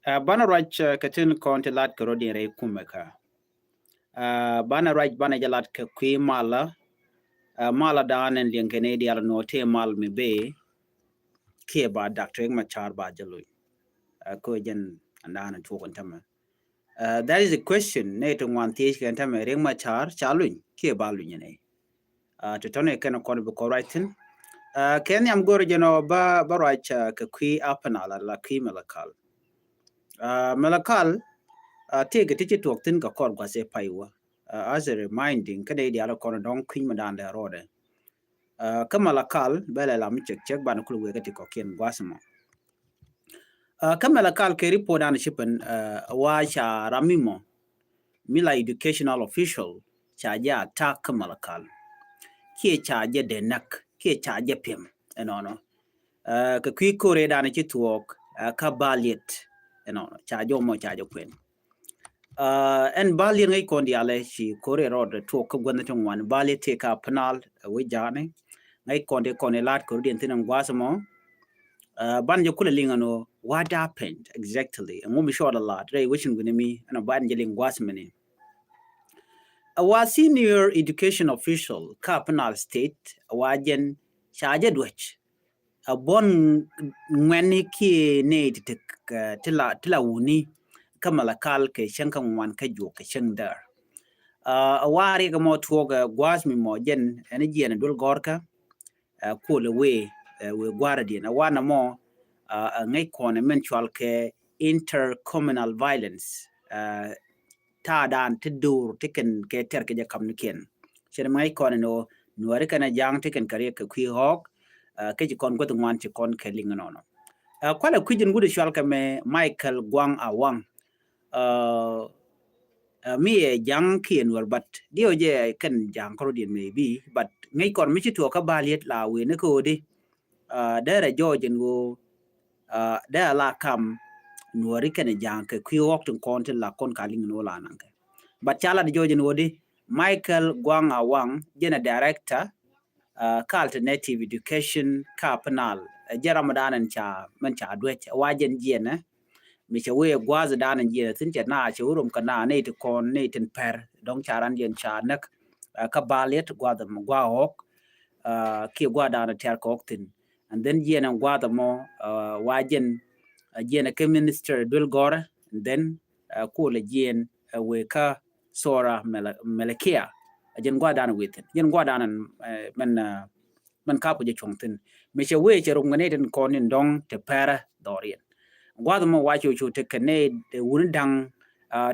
Bana raj katin konti lat ka rodin rei kumeka. Bana raj bana jalat ka kwi mala. Mala danen liang kene di ala no te mal mi be. Kie ba Dr. Ingma char ba jalui. Ko jen andana chukon tama. That is a question. Ne to wan tish kan tama Ringma char chalun. Kie ba lu nyene. To tone kana kono be correctin. Ken yam goro jeno ba raj ka kwi apanala la kwi melakal. Melakal take a teacher to tin ka kor gwa se paiwa. As a reminding kada di ala kono don kwi madan da rode. Kamala kal bele la mi check ban kulu wega ti kokien gwasama. Kamala kal ke report an shipen wa cha ramimo mila educational official cha ja attack Kamala kal. Kie cha je denak, kie cha je pim enono. Ka kwi kore dan chi tuok ka balit enono cha jo mo cha jo kwen. En bali ngai kondi ale shi kore rod to ko gwanda tong wan bali te ka penal we jane ngai konde lat ko den tinan gwasamo ban je kula linga no what happened exactly and we short a lot ray wishing gune mi ana ban je ling gwasmani a senior education official ka penal state wajen shaje dwech a bon ngweni ki ne tila wuni kamala kal ke shankan wan ka jo ka shang dar a wari ga mo tuoga gwas mi mo jen ene jene dul gorka ko le we gwara din a wana mo ngai kone mensual ke intercommunal violence ta dan tidur tiken ke ter ke jakam niken shere ngai kone no nuare kana jang tiken kare ke kwi hok ke ji kon gotu wan ti kon ke lingano no kwala kwijin gudu shwal ka me Michael Gwang Awang mi jang kien wal but dio je kan jang korodin maybe but ngai kon mi to ka baliet la we ne ko di dere jojen go da la kam nuari kan jang ke kwi wok tun kon la kon ka ling no la nan but chala di jojen wodi Michael Gwang Awang jena director alternative education ka penal jaramadan cha man cha dwech wajen jena mi che we gwaza danan je tin che na che urum kana ne to kon ne tin per dong charan jen cha nak ka balet gwaza mo gwa hok ki gwa dana ter ko tin and then je na gwaza mo wajen je na ke minister dul gora and then ko le jen we ka sora melekia jen gwa dana witin jen gwa dana man ka po je chongtin mi che we che rum ne tin kon in dong te per dorien gwada mo wacho chu te kane de wundang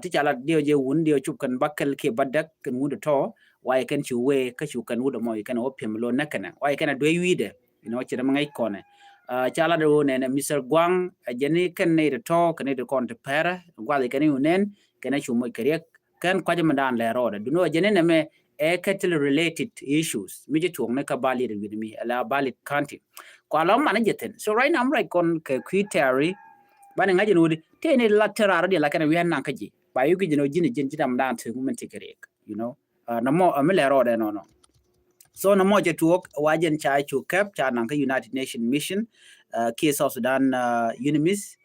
ti chala dio je wun dio chup kan bakkel ke badak kan wudo to wai kan chu we ka chu kan wudo mo kan opim lo nakana wai kan do yide chira mangai kone chala do ne Mr. Gwang jeni kan ne to kan ne kon te pera gwada kan unen kan chu mo kariek kan kwaje mandan le roda duno jeni ne me cattle related issues mi je tuong ne ka bali de with me ala bali county ko alam man jeten so right now I'm right kon ke quitary bana ngaje no te ne lateral de la kana wi nan kaji ba yugi jino jini jin jitam dan te mun tikerek no mo amele roda no so no mo je tuok wajen cha chu kap cha nan ka United Nation mission ki South Sudan UNMISS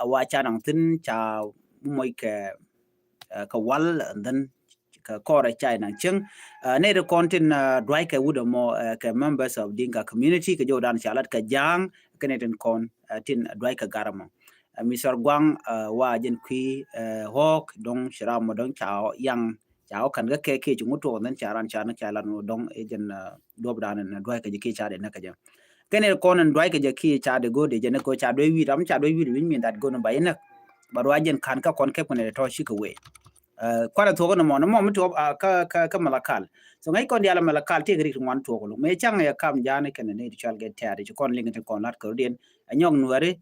wa cha nan tin cha moy ke ka wal and then ka kore chai nan cheng ne de kontin dry ka wudo mo ka members of Dinka community ka jodan chalat ka jang keneten kon tin dry ka garamo Mr. Gwang wa jen kwi hok dong shira mo dong chao yang chao kan ga ke chungu to nan charan chana chala no dong ejen dob dan na dry ka jiki cha de na ka jang kene konan dry ka jiki cha de go de jen ko cha do wi ram cha do wi min that go no bayina barwajen kan ka kon ke ne to shi ka we kwala to no mo mi to ka malakal so ngai kon diala malakal te gri wan to ko me chang ya kam jane kan ne di chal get tare kon lingate kon lat ko den anyong nuare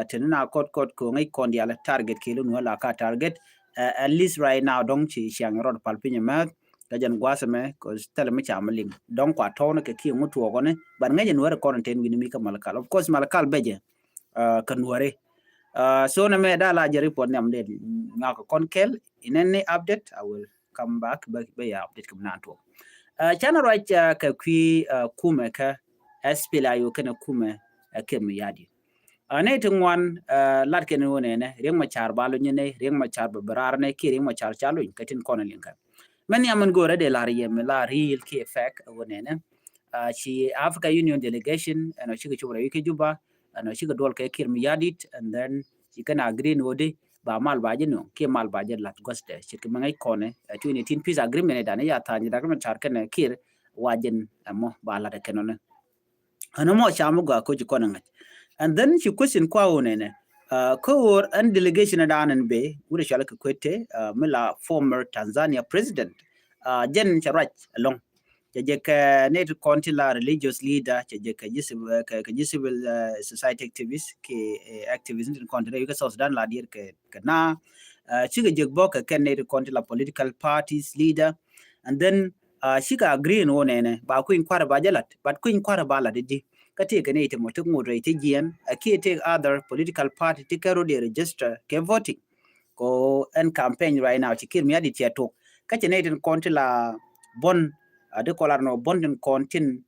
tenna kot ko ngai kon diala target kilo no la ka target at least right now dong chi siang rod palpinya ma ka jan gwasame ko tele mi chamaling dong kwa to ne ke ki mu to ko ne ban ngai nuare quarantine wini mi ka malakal of course malakal beje kan nuare so na me da la je report ne amde ngaka konkel in any update I will come back by update kam nan to channel right ka kwi kume ka spla yo kana kume ke mi yadi ane tungwan lat ken wone ne riang machar balu ne riang machar berar ne ki riang machar chalu katin kono linka man yaman gore de la riem la real ki effect wone ne she Africa Union delegation and she chubra yake juba and she dol ke kir miyadit and then she can agree no de ba mal baje no ke mal baje lat goste she ke mangai kone 2018 peace agreement da ne ya tani da kuma char ken kir wajen mo ba la de kenone ano mo chamu ga ko kono ngat and then she question kwa one ko an delegation da anan be wuri shala ka kwete mila former Tanzania president Jen Charach along ke net kontila religious leader ke civil society activist ke activist in country you South Sudan la dir ke na chiga jegbo ke net kontila political parties leader and then she ka agree no ne ba ku inquire ba jalat but ku inquire ba la di kati ke ne ite motuk ngudre ite jian ki take other political party to karo de register ke voting ko en campaign right now chikir mi adi tieto kati ne ite kontila bon de kolar no bonden kontin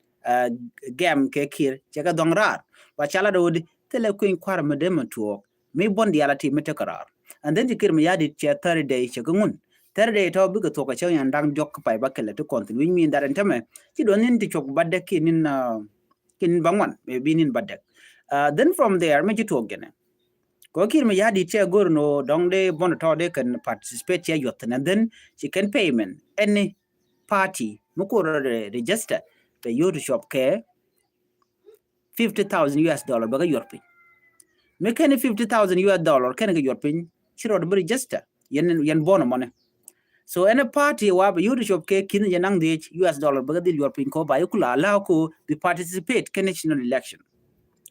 gam ke kir chega dongrar wa chala do tele kuin kwar medem tuo mi bondi ala ti metekarar and then kir mi yadi che Thursday chegungun Thursday to bi to ka chen dang jok pai bakele to kontin wi mi ndaren teme ti don nin ti chok badde kinin kin bangwan me binin badde then from there me to gene ko kir mi yadi che gorno dongde bon to de can participate che yot and then she can payment any party mukuro register the youth shop ke $50,000 baga yorpin me ken $50,000 ken ga yorpin chiro do register yen bono money so any party wa youth shop ke kin yanang de $, baga dil yorpin ko ba yukula allow ko be participate ken national election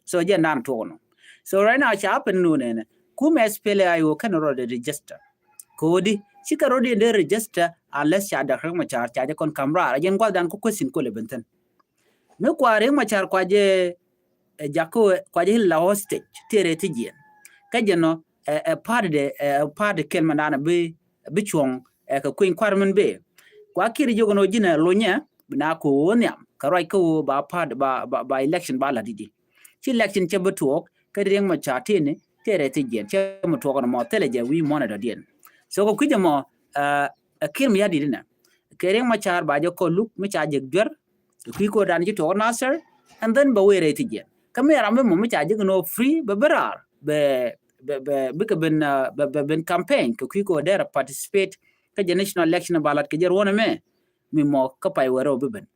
so je nan to no so right now cha happen no ne ku me spele ayo ken ro register ko di chika ro de register unless cha da ma char cha kon kamra yen gwa dan ko question ko le benten me kware ma char kwaje jako kwaje la hostage tere tijien kajeno part kel manana be chong ka kuin kwarmen be kwa kiri jogo no jina lonya na ko wonya karai ko ba part ba election ba la didi chi election che betok ka reng ma char tene tere tijien che mo to ko mo teleje wi monitor dien so ko kujamo kir mi yadi dina kereng ma char ba ko look mi cha je gwer ki ko dan ji to nasser and then ba were tije kamera me mo mi cha je no free be berar be ka ben campaign ko ki ko der participate ka je national election balat ke jer wona me mi mo ka pay wero be ben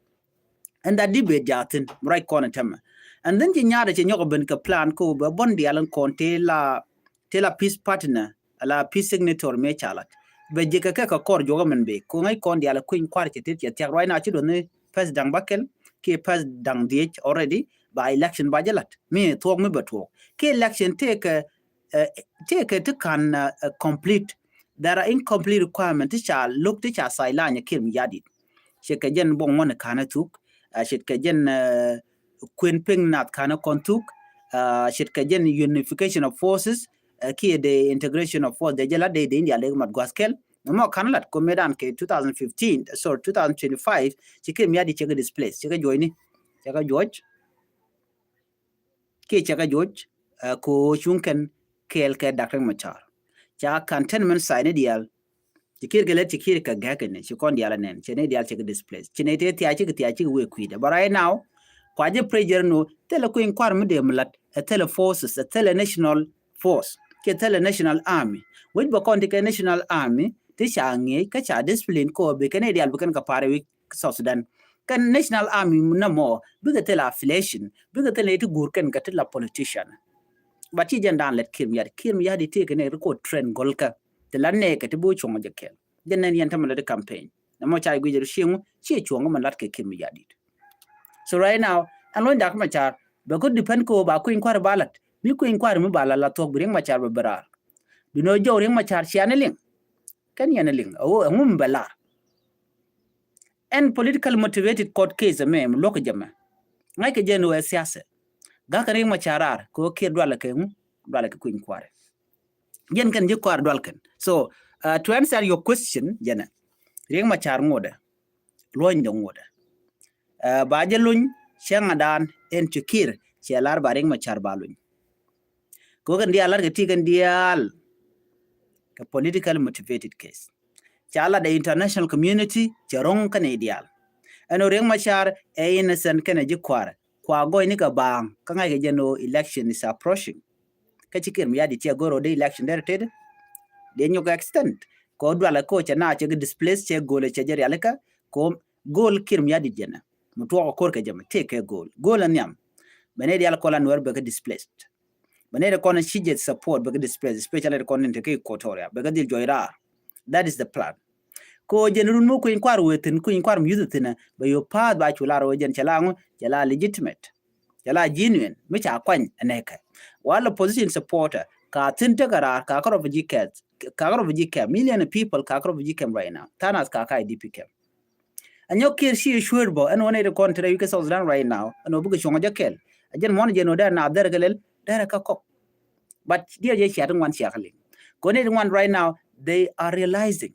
and that debate jatin right corner tema and then ji nyaade ci nyoko ben ka plan ko be bon dialan konte la peace partner la peace signature me chalat be jika ka kor joga men be ko ngai kon diala kuin kwar ci tit ya right now ci do ne pas dang bakel ki pas dang diech already by election bajalat me talk me but ki election take to can complete there are incomplete requirement shall look to cha sailanya kim yadi she ka jen bon wona kana tuk she ka jen queen ping nat kana kontuk she ka jen unification of forces ki the integration of force the jala de india leg mat gwaskel no kanalat ko medan ke 2015 so 2025 she kim yadi chega displace chega joini chega george ke chega george ko chunken kel ke dakeng machar cha cantonment sign dial tikir gele tikir ka gakene chi kon dial nen chene dial chega displace chene te ti achi we kuida but right now kwaje pressure no tele ko inquire mu de mlat a tele forces a tele national force ke tele national army which ba kon ke national army ti changi ka cha discipline ko be kene dial bukan ka pare wi South Sudan kan national army na mo biga tele affiliation biga tele to gurken ka tele politician but ti jandan let kim yadi te kene ko trend golka te lanne ka te bo chongo jekel denen yan tamale de campaign na mo chai gwijer shingu chi chongo man lat ke kim yadi so right now alon dak machar be ko depend ko ba ko inquire balat mi ko inquire mi bala la tok bring machar be berar dino jow ring machar chianeling kan yaneling o ngum bala and political motivated court case mem lok jama ngai ke jeno e siasa ga ka ring macharar ko ke dwala ke ko inquire yen kan je kwar dwal kan so to answer your question jana ring machar ngoda loñ de ngoda ba je luñ chenga dan en tukir che lar ba ring machar ba luñ ko kan dial ga ti kan dial ka politically motivated case chala the international community charong kan ideal ano reng machar e innocent kan ji kwar kwa go ni ka bang ka ngai ga no election is approaching ka chikir mi yadi che goro de election der ted de nyoga extent ko dwala ko cha na che displace che gole che jeri alaka ko gol kir mi yadi jena mutu ko ka jama take goal anyam bene dial ko lan wer be displaced bene de kon shije support be displaced especially the content ke kotoria be dil joira that is the plan ko jenrun mo ko inkwar wetin ko inkwar yuzutina be yo pa ba chula ro jen chalango jala legitimate jala genuine mi cha kwan aneka wala position supporter ka tinta kara ka karo vijike million people ka karo vijike right now tanas ka kai dpk anyo kir shi shurbo an one de kontra yuke South Sudan right now ano buga shonga jakel ajen mon jeno da na der galel der ka kok but dia je shi atun wan shi akali ko ne one right now they are realizing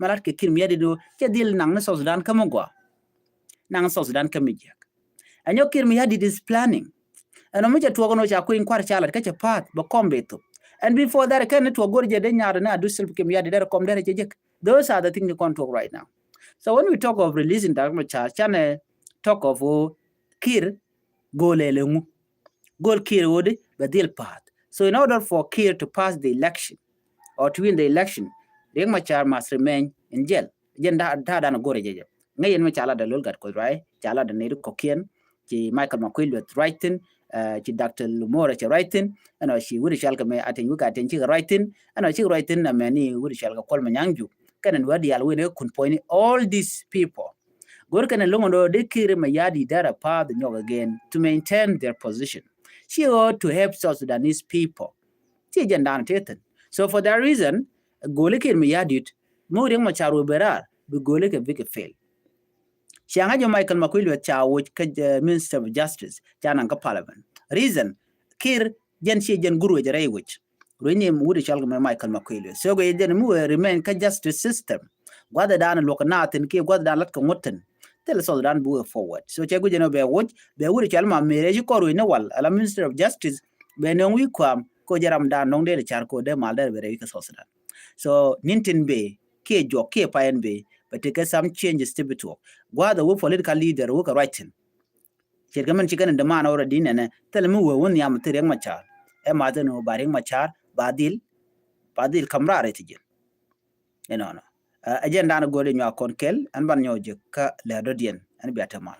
malat ke kir miyadi do ke dil nang na South Sudan kamogwa nang South Sudan kamijak anyo kir miyadi is planning ano muja tuwa no cha kuin kwar chala ka cha pat ba kombe to and before that kan to gorje de nyaada na do self kir miyadi der kom der jek those are the things you can talk right now. So when we talk of releasing Dagmar Charles, chane talk of Kir golelemu, goal Kir would the deal path. So in order for Kir to pass the election or to win the election, Dagmar Charles must remain in jail. Jenda dana gore jeje. Ngayen me chala da lolgat ko right, chala da neru kokien, ci Michael McQueen with writing, ci Dr. Lumora ci writing, and she would shall me atin you got in chi writing, and she writing na many would shall call manyanju. And wadi alwene kun point all these people gor kan longondo de kire mayadi dara pa the nyog again to maintain their position. She ought to help South Sudanese people. So for that reason gole kire mayadi mo reng macharu berar be gole ke big fail. Shanga Michael McQueen cha which Minister of Justice jana ka parliament. Reason kir jen she jen guru jare which rename would shall Michael McQueen. So we then remain ka justice system. Whether down and look not and keep what that motten. Tell us all that move forward. So check with you know be watch be would shall my marriage coru in a wall. A Minister of Justice when we come ko jaram da nong de charco de malder very Sudan. So Nintin Bay, K jo K Pine Bay, but take some changes to be talk. Whether we political leader who writing. Chirgaman chicken and the man already and tell me when yam to machar. A mother no baring machar. Badil kamra retijin agenda na gode nyo konkel an ban nyo je ka la dodien an biata mal